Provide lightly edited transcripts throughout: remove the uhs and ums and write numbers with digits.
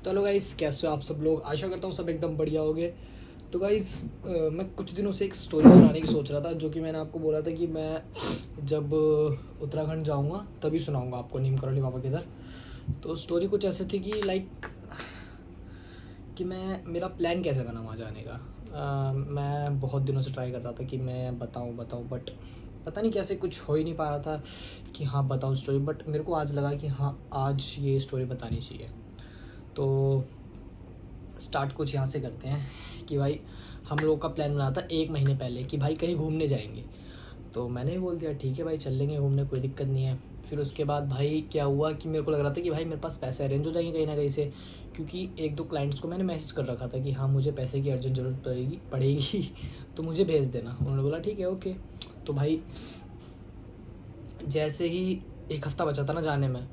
तो hello guys, कैसे हो आप सब लोग। आशा करता हूँ सब एकदम बढ़िया होगे। तो गाइस, मैं कुछ दिनों से एक स्टोरी सुनाने की सोच रहा था, जो कि मैंने आपको बोला था कि मैं जब उत्तराखंड जाऊँगा तभी सुनाऊँगा आपको, नीम करौली बाबा के इधर। तो स्टोरी कुछ ऐसे थी कि कि मेरा प्लान कैसे बना वहाँ जाने का। मैं बहुत दिनों से ट्राई कर रहा था कि मैं बताऊँ बट पता नहीं कैसे कुछ हो ही नहीं पा रहा था कि हाँ बताऊँ स्टोरी। बट मेरे को आज लगा कि हाँ, आज ये स्टोरी बतानी चाहिए। तो स्टार्ट कुछ यहाँ से करते हैं कि भाई, हम लोग का प्लान बना था 1 महीने पहले कि भाई कहीं घूमने जाएंगे। तो मैंने भी बोल दिया ठीक है भाई, चल लेंगे घूमने, कोई दिक्कत नहीं है। फिर उसके बाद भाई क्या हुआ कि मेरे को लग रहा था कि भाई मेरे पास पैसे अरेंज हो जाएंगे कहीं ना कहीं से, क्योंकि 1-2 क्लाइंट्स को मैंने मैसेज कर रखा था कि हाँ मुझे पैसे की अर्जेंट ज़रूरत पड़ेगी तो मुझे भेज देना। उन्होंने बोला ठीक है, ओके। तो भाई जैसे ही 1 हफ़्ता बचा था ना जाने में,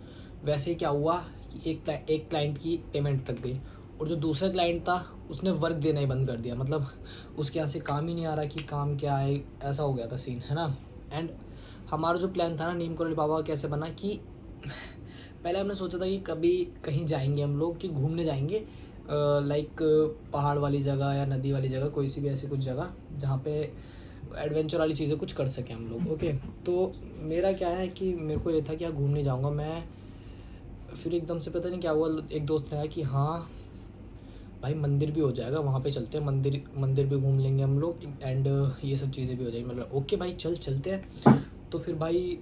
वैसे ही क्या हुआ कि एक क्लाइंट की पेमेंट अटक गई, और जो दूसरा क्लाइंट था उसने वर्क देना ही बंद कर दिया। मतलब उसके यहाँ से काम ही नहीं आ रहा कि काम क्या है, ऐसा हो गया था सीन, है ना। एंड हमारा जो प्लान था ना नीम करौली बाबा का कैसे बना कि पहले हमने सोचा था कि कभी कहीं जाएंगे हम लोग, कि घूमने जाएंगे लाइक पहाड़ वाली जगह या नदी वाली जगह, कोई सी भी ऐसी कुछ जगह जहाँ पे एडवेंचर वाली चीज़ें कुछ कर सकें हम लोग। ओके, तो मेरा क्या है कि मेरे को ये था कि हाँ घूमने जाऊँगा मैं। फिर एकदम से पता नहीं क्या हुआ, एक दोस्त ने कहा कि हाँ भाई मंदिर भी हो जाएगा, वहाँ पे चलते हैं, मंदिर मंदिर भी घूम लेंगे हम लोग, एंड ये सब चीज़ें भी हो जाएंगी। मतलब ओके भाई, चलते हैं। तो फिर भाई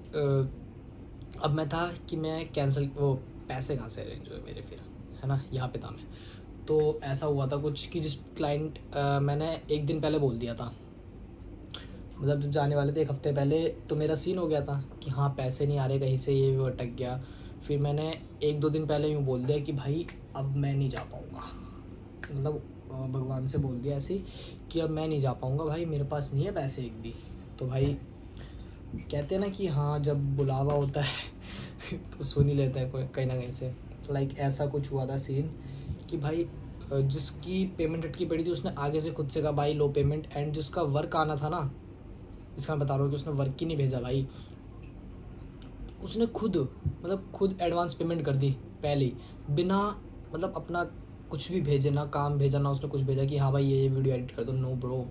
अब मैं था कि मैं कैंसिल, वो पैसे कहाँ से अरेंज हुए मेरे फिर, है ना, यहाँ पे था मैं। तो ऐसा हुआ था कुछ कि जिस क्लाइंट मैंने 1 दिन पहले बोल दिया था, मतलब जब जाने वाले थे 1 हफ़्ते पहले, तो मेरा सीन हो गया था कि हाँ पैसे नहीं आ रहे कहीं से, ये भी अटक गया। फिर मैंने 1-2 दिन पहले यूँ बोल दिया कि भाई अब मैं नहीं जा पाऊँगा। मतलब भगवान से बोल दिया ऐसे ही कि अब मैं नहीं जा पाऊँगा भाई, मेरे पास नहीं है पैसे एक भी। तो भाई कहते हैं ना कि हाँ जब बुलावा होता है तो सुन ही लेता है कोई कहीं ना कहीं से। तो लाइक ऐसा कुछ हुआ था सीन कि भाई जिसकी पेमेंट अटकी पड़ी थी उसने आगे से खुद से कहा भाई लो पेमेंट, एंड जिसका वर्क आना था ना, इसका मैं बता रहा हूँ कि उसने वर्क ही नहीं भेजा भाई, उसने खुद एडवांस पेमेंट कर दी पहले ही, बिना मतलब अपना कुछ भी भेजे ना, काम भेजा ना उसने कुछ भेजा कि हाँ भाई ये वीडियो एडिट कर दो। नो ब्रो,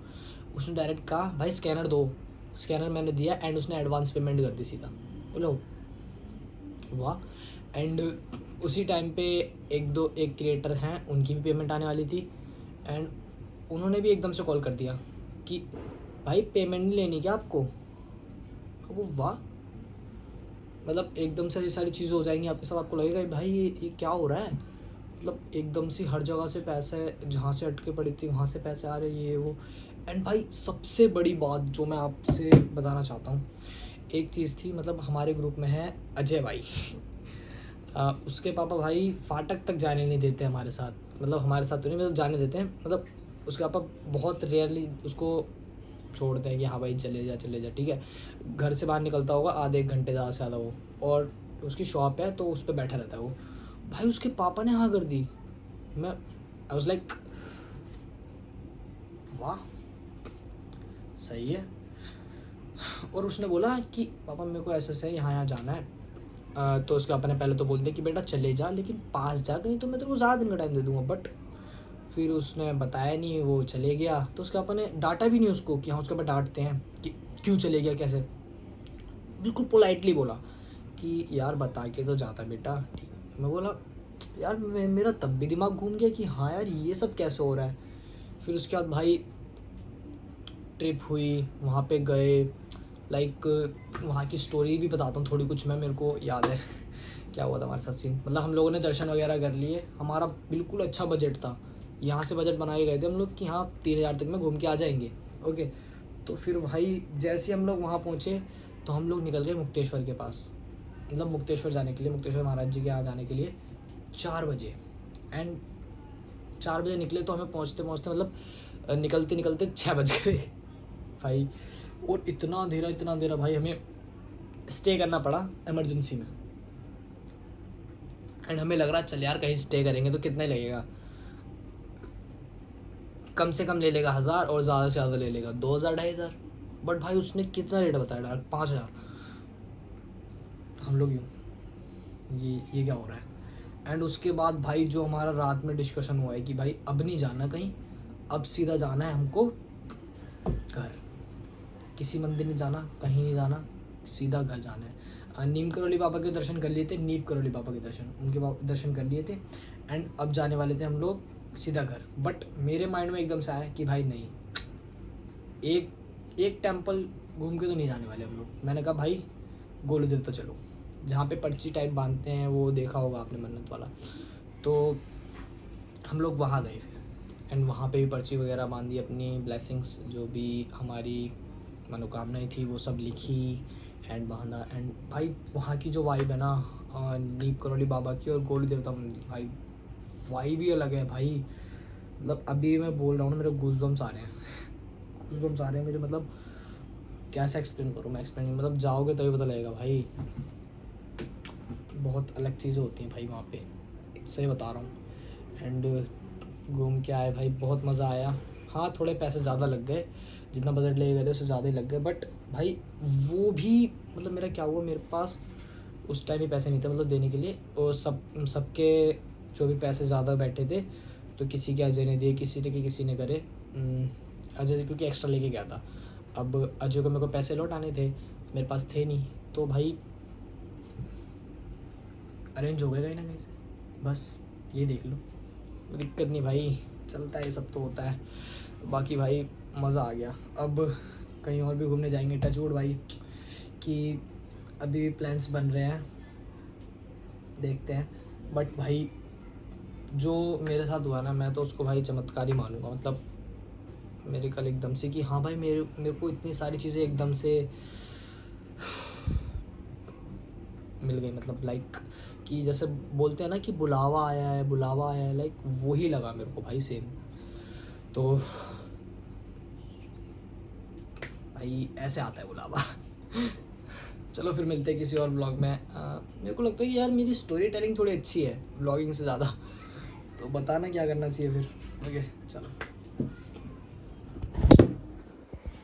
उसने डायरेक्ट कहा भाई स्कैनर दो। स्कैनर मैंने दिया एंड उसने एडवांस पेमेंट कर दी सीधा। बोलो वाह। एंड उसी टाइम पे एक क्रिएटर हैं, उनकी भी पेमेंट आने वाली थी, एंड उन्होंने भी एकदम से कॉल कर दिया कि भाई पेमेंट नहीं लेनी क्या आपको। वो वाह, मतलब एकदम से ये सारी चीज़ें हो जाएंगी आपके साथ, आपको लगेगा भाई ये क्या हो रहा है। मतलब एकदम से हर जगह से पैसे, जहाँ से अटके पड़ी थी वहाँ से पैसे आ रहे, ये वो। एंड भाई सबसे बड़ी बात जो मैं आपसे बताना चाहता हूँ, एक चीज़ थी, मतलब हमारे ग्रुप में है अजय भाई। उसके पापा भाई फाटक तक जाने नहीं देते हमारे साथ, मतलब हमारे साथ तो नहीं, मतलब जाने देते हैं, मतलब उसके पापा बहुत रेयरली उसको छोड़ते हैं कि हाँ भाई चले जा ठीक है। घर से बाहर निकलता होगा आधे 1 घंटे ज़्यादा से ज़्यादा वो, और उसकी शॉप है तो उस पर बैठा रहता है वो। भाई उसके पापा ने हाँ कर दी। मैं आई वाज लाइक वाह, सही है। और उसने बोला कि पापा मेरे को ऐसे से यहाँ जाना है। तो उसके पापा ने पहले तो बोल दिया कि बेटा चले जा, लेकिन पास जा कहीं, तो मैं तेरे को ज़्यादा दिन का टाइम दे दूँगा। बट फिर उसने बताया नहीं, वो चले गया। तो उसके पापा ने डांटा भी नहीं उसको कि हाँ, उसके पापा डांटते हैं कि क्यों चले गया कैसे। बिल्कुल पोलाइटली बोला कि यार बता के तो जाता बेटा, ठीक है। मैं बोला यार मेरा तब भी दिमाग घूम गया कि हाँ यार ये सब कैसे हो रहा है। फिर उसके बाद भाई ट्रिप हुई, वहाँ पे गए, लाइक वहाँ की स्टोरी भी बताता हूँ थोड़ी कुछ, मैं मेरे को याद है क्या हुआ था हमारे साथ सीन। मतलब हम लोगों ने दर्शन वगैरह कर लिए, हमारा बिल्कुल अच्छा बजट था, यहाँ से बजट बना के गए थे हम लोग कि हाँ 3,000 तक में घूम के आ जाएंगे। ओके, तो फिर भाई जैसे हम लोग वहाँ पहुँचे तो हम लोग निकल गए मुक्तेश्वर के पास, मतलब मुक्तेश्वर जाने के लिए, मुक्तेश्वर महाराज जी के यहाँ जाने के लिए 4 बजे। एंड 4 बजे निकले तो हमें पहुँचते पहुँचते मतलब निकलते निकलते 6 बज गए भाई। और इतना अंधेरा भाई, हमें स्टे करना पड़ा इमरजेंसी में। एंड हमें लग रहा चल यार कहीं स्टे करेंगे तो कितना ही लगेगा, कम से कम ले लेगा 1,000 और ज़्यादा से ज़्यादा ले लेगा 2,000 2,500। बट भाई उसने कितना रेट बताया डायरेक्ट 5,000। हम लोग यूँ ये क्या हो रहा है। एंड उसके बाद भाई जो हमारा रात में डिस्कशन हुआ है कि भाई अब नहीं जाना कहीं, अब सीधा जाना है हमको घर, किसी मंदिर नहीं जाना, कहीं नहीं जाना, सीधा घर जाना है। नीम करोली बाबा के दर्शन कर लिए थे, नीम करोली बाबा के दर्शन, उनके दर्शन कर लिए थे एंड अब जाने वाले थे हम लोग सीधा घर। बट मेरे माइंड में एकदम से आया कि भाई नहीं, एक टेम्पल घूम के तो नहीं जाने वाले हम लोग। मैंने कहा भाई गोलू देवता चलो, जहाँ पे पर्ची टाइप बांधते हैं, वो देखा होगा आपने मन्नत वाला, तो हम लोग वहाँ गए फिर एंड वहाँ पे भी पर्ची वगैरह बांधी, अपनी ब्लेसिंग्स जो भी हमारी मनोकामनाएं थी वो सब लिखी एंड बांधा। एंड भाई वहाँ की जो वाइब है ना, नीम करोली बाबा की और गोलू देवता मंदिर, भाई वाइब ही अलग है भाई। मतलब अभी मैं बोल रहा हूँ ना, मेरे गूज़बम्स आ रहे हैं, गूज़बम्स आ रहे हैं मेरे। मतलब कैसे एक्सप्लेन करूँ मैं, एक्सप्लेन मतलब जाओगे तभी पता लगेगा भाई, बहुत अलग चीज़ें होती हैं भाई वहाँ पे, सही बता रहा हूँ। एंड घूम के आए भाई, बहुत मज़ा आया। हाँ थोड़े पैसे ज़्यादा लग गए, जितना बजट ले गए थे उससे ज़्यादा ही लग गए, बट भाई वो भी मतलब मेरा क्या हुआ, मेरे पास उस टाइम ही पैसे नहीं थे मतलब देने के लिए, और सबके जो भी पैसे ज़्यादा बैठे थे तो किसी के अजय ने दिए, किसी ने करे। अजय क्योंकि एक्स्ट्रा लेके गया था, अब अजय को मेरे को पैसे लौटाने थे, मेरे पास थे नहीं, तो भाई अरेंज हो गए कहीं ना कहीं से, बस ये देख लो, दिक्कत नहीं भाई, चलता है, सब तो होता है। बाकी भाई मज़ा आ गया। अब कहीं और भी घूमने जाएंगे, टचवुड भाई, कि अभी भी प्लान्स बन रहे हैं, देखते हैं। बट भाई जो मेरे साथ हुआ ना, मैं तो उसको भाई चमत्कार ही मानूंगा। मतलब मेरे कल एकदम से कि हाँ भाई मेरे को इतनी सारी चीज़ें एकदम से मिल गई, मतलब लाइक कि जैसे बोलते हैं ना कि बुलावा आया है, लाइक वही लगा मेरे को भाई, सेम। तो भाई ऐसे आता है बुलावा। चलो फिर मिलते हैं किसी और ब्लॉग में। मेरे को लगता है कि यार मेरी स्टोरी टेलिंग थोड़ी अच्छी है ब्लॉगिंग से ज़्यादा, तो बताना क्या करना चाहिए फिर। ओके चलो।